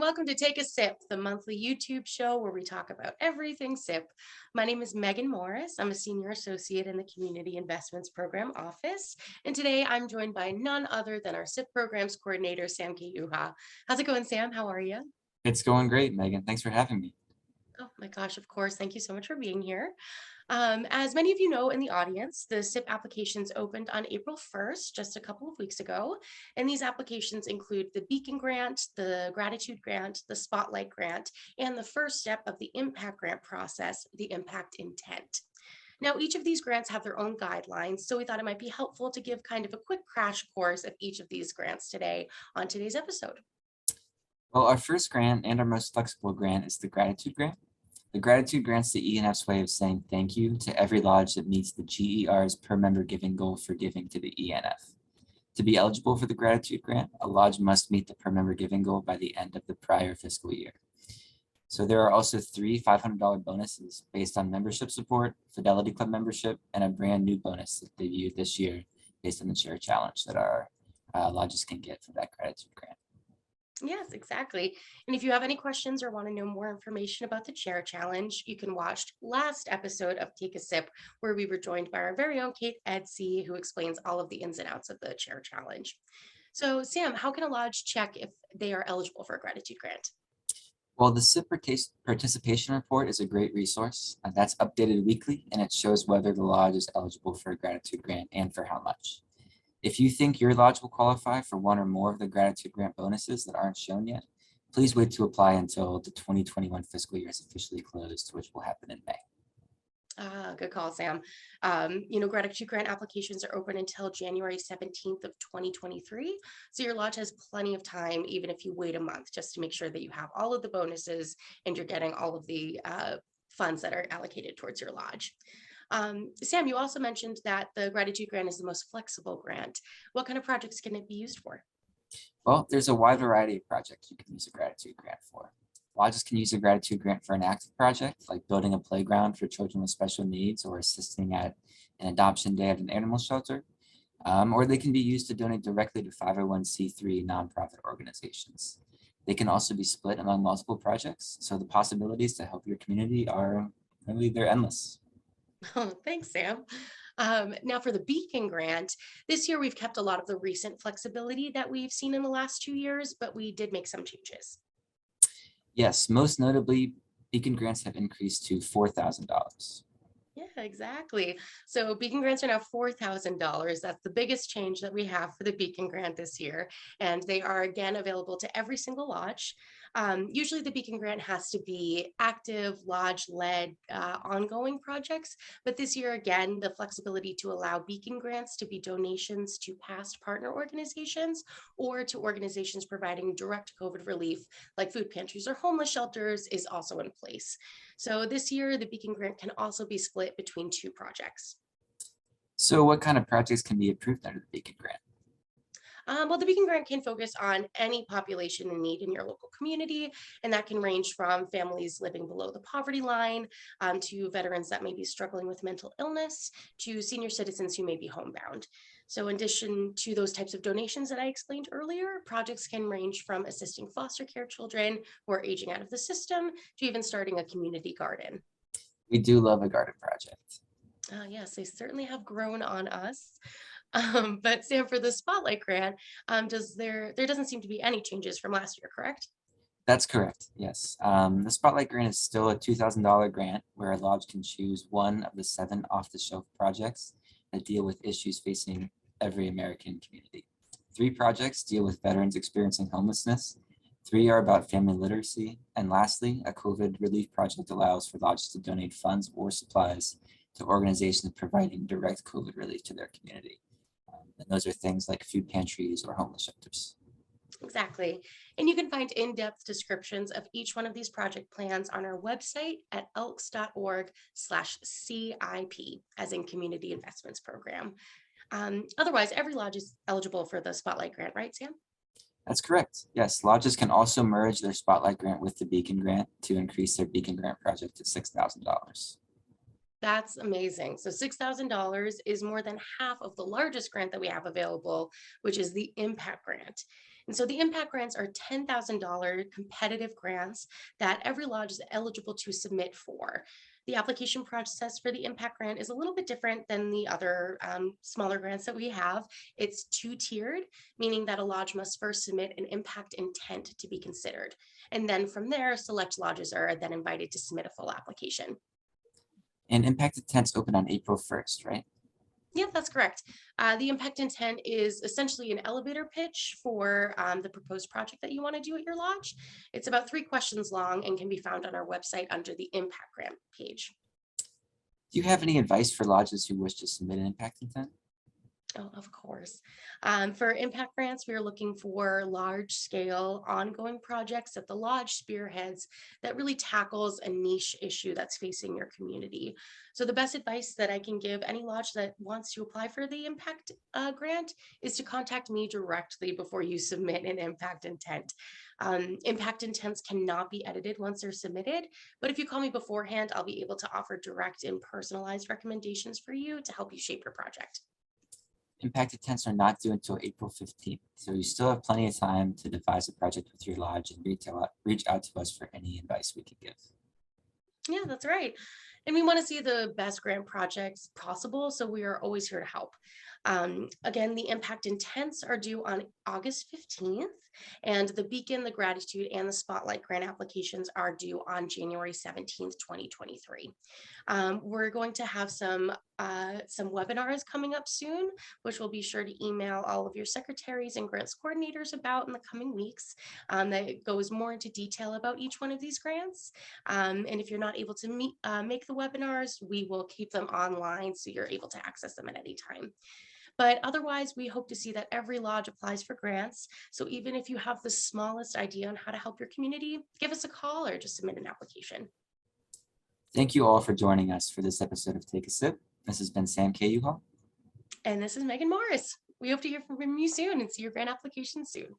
welcome to Take a Sip, the monthly YouTube show where we talk about everything SIP. My name is Meaghan Morris. I'm a senior associate in the Community Investments Program office. And today I'm joined by none other than our SIP programs coordinator, Sam Kayuha. How's it going, Sam? How are you? It's going great, Meaghan. Thanks for having me. Oh my gosh, of course. Thank you so much for being here. As many of you know in the audience, the SIP applications opened on April 1st, just a couple of weeks ago. And these applications include the Beacon Grant, the Gratitude Grant, the Spotlight Grant, and the first step of the Impact Grant process, the Impact Intent. Now, each of these grants have their own guidelines, so we thought it might be helpful to give kind of a quick crash course of each of these grants today on today's episode. Well, our first grant and our most flexible grant is the Gratitude Grant. The Gratitude Grant's the ENF's way of saying thank you to every lodge that meets the GER's per member giving goal for giving to the ENF. To be eligible for the Gratitude Grant, a lodge must meet the per member giving goal by the end of the prior fiscal year. So there are also three $500 bonuses based on membership support, Fidelity Club membership, and a brand new bonus that debuted this year based on the Chair Challenge that our lodges can get for that Gratitude Grant. Yes, exactly. And if you have any questions or want to know more information about the Chair Challenge, you can watch last episode of Take a Sip, where we were joined by our very own Kate Edsey, who explains all of the ins and outs of the Chair Challenge. So, Sam, how can a lodge check if they are eligible for a gratitude grant? Well, the CIP participation report is a great resource. That's updated weekly, and it shows whether the lodge is eligible for a gratitude grant and for how much. If you think your lodge will qualify for one or more of the gratitude grant bonuses that aren't shown yet, please wait to apply until the 2021 fiscal year is officially closed, which will happen in May. Good call, Sam. Gratitude grant applications are open until January 17th of 2023. So your lodge has plenty of time, even if you wait a month, just to make sure that you have all of the bonuses and you're getting all of the funds that are allocated towards your lodge. Sam, you also mentioned that the gratitude grant is the most flexible grant. What kind of projects can it be used for? Well, there's a wide variety of projects you can use a gratitude grant for. Lodges can use a gratitude grant for an active project, like building a playground for children with special needs or assisting at an adoption day at an animal shelter. Or they can be used to donate directly to 501c3 nonprofit organizations. They can also be split among multiple projects, so the possibilities to help your community are really, they're endless. Oh, thanks, Sam. Now for the Beacon grant, this year we've kept a lot of the recent flexibility that we've seen in the last 2 years, but we did make some changes. Yes, most notably, Beacon grants have increased to $4,000. Yeah, exactly. So Beacon grants are now $4,000. That's the biggest change that we have for the Beacon grant this year. And they are again available to every single lodge. Usually the Beacon grant has to be active, lodge-led, ongoing projects. But this year, again, the flexibility to allow Beacon grants to be donations to past partner organizations or to organizations providing direct COVID relief, like food pantries or homeless shelters, is also in place. So this year, the Beacon grant can also be split between two projects. So what kind of projects can be approved under the Beacon grant? Well, the Beacon grant can focus on any population in need in your local community, and that can range from families living below the poverty line to veterans that may be struggling with mental illness to senior citizens who may be homebound. So in addition to those types of donations that I explained earlier, projects can range from assisting foster care children who are aging out of the system to even starting a community garden. We do love a garden project. Yes, they certainly have grown on us. But Sam, for the Spotlight grant, there doesn't seem to be any changes from last year, correct? That's correct, yes. The Spotlight Grant is still a $2,000 grant where a lodge can choose one of the 7 off-the-shelf projects that deal with issues facing every American community. 3 projects deal with veterans experiencing homelessness. 3 are about family literacy. And lastly, a COVID relief project allows for lodges to donate funds or supplies to organizations providing direct COVID relief to their community. And those are things like food pantries or homeless shelters. Exactly. And you can find in-depth descriptions of each one of these project plans on our website at elks.org/CIP, as in Community Investments Program. Otherwise, every lodge is eligible for the Spotlight grant, right, Sam? That's correct. Yes, lodges can also merge their Spotlight grant with the Beacon grant to increase their Beacon grant project to $6,000. That's amazing. So $6,000 is more than half of the largest grant that we have available, which is the Impact Grant. And so the impact grants are $10,000 competitive grants that every lodge is eligible to submit for. The application process for the impact grant is a little bit different than the other smaller grants that we have. It's two-tiered, meaning that a lodge must first submit an impact intent to be considered. And then from there, select lodges are then invited to submit a full application. And impact intents open on April 1st, right? Yeah, that's correct. The impact intent is essentially an elevator pitch for the proposed project that you want to do at your lodge. It's about 3 questions long and can be found on our website under the impact grant page. Do you have any advice for lodges who wish to submit an impact intent? Oh, of course. For impact grants, we are looking for large scale ongoing projects that the lodge spearheads that really tackles a niche issue that's facing your community. So the best advice that I can give any lodge that wants to apply for the impact grant is to contact me directly before you submit an impact intent. Impact intents cannot be edited once they're submitted, but if you call me beforehand, I'll be able to offer direct and personalized recommendations for you to help you shape your project. Impact intents are not due until April 15th, so you still have plenty of time to devise a project with your lodge and reach out to us for any advice we can give. Yeah, that's right. And we want to see the best grant projects possible, so we are always here to help. Again, the impact intents are due on August 15th, and the Beacon, the Gratitude, and the Spotlight grant applications are due on January 17th, 2023. We're going to have some webinars coming up soon, which we'll be sure to email all of your secretaries and grants coordinators about in the coming weeks. That goes more into detail about each one of these grants. And if you're not able to make the webinars, we will keep them online so you're able to access them at any time. But otherwise, we hope to see that every lodge applies for grants. So even if you have the smallest idea on how to help your community, give us a call or just submit an application. Thank you all for joining us for this episode of Take a Sip. This has been Sam Kayuha. And this is Meaghan Morris. We hope to hear from you soon and see your grant application soon.